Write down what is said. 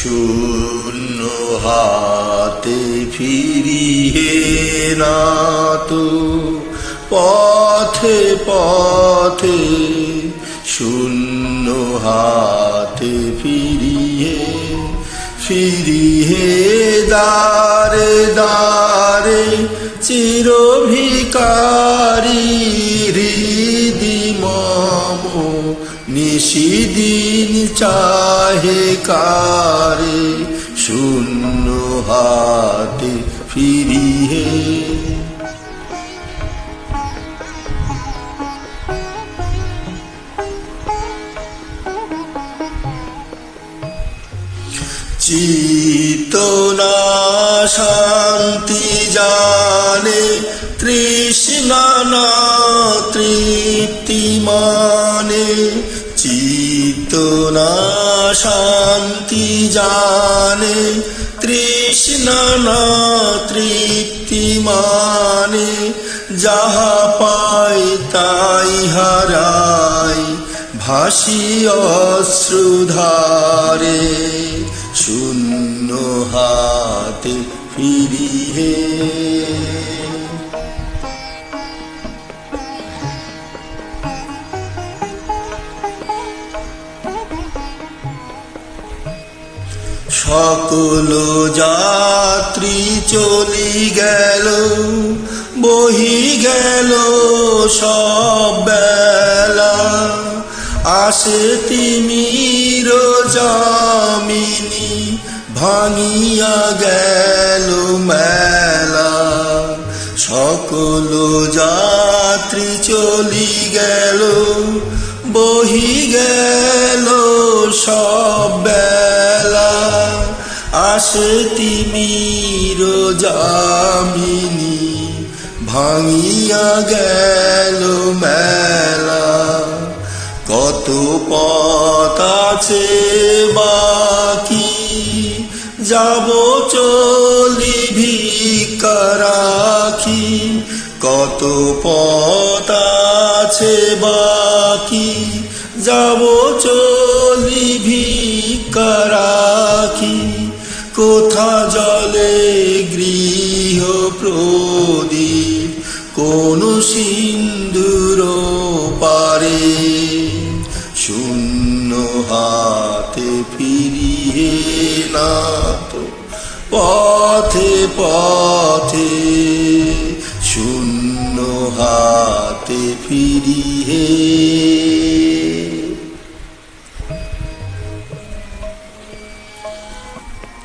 শূন্য হাতে ফিরিয়ে না তো পথে পথে, শূন্য হাতে ফিরিয়ে ফিরিয়ে দারে দারে চির ভিখারি হৃদি মম নিশিদিন চাহে কারে শূন্য হাতে ফিরিয়ে। চিত্ত না শান্তি জানে, তৃষ্ণা না তৃপ্তি মানে। চিত্ত না শান্তি জানে, তৃষ্ণা না তৃপ্তি মানে। যাহা পাই তাই হারাই ভাসি অশ্রুধারে শূন্য হাতে ফিরিয়ে। সকল যাত্রী চলি গেল, বহি গেল সব বেলা। আসে তিমির যামিনী, ভাঙিয়া গেল মেলা। সকল যাত্রী চলি গেল, বহি গেল সব বেলা। আসে তিমির যামিনী, ভাঙিয়া গেল মেলা। কত পথ আছে বাকি, যাব চলি ভিক্ষা রাখি। কত পথ আছে বাকি, যাব চলি ভিক্ষা রাখি। কোথা জলে গৃহ প্রদীপ, কোন সিন্ধুর পারে শূন্য হাতে ফিরিয়ে না তো পথে পথে শূন্য হাতে ফিরিয়ে।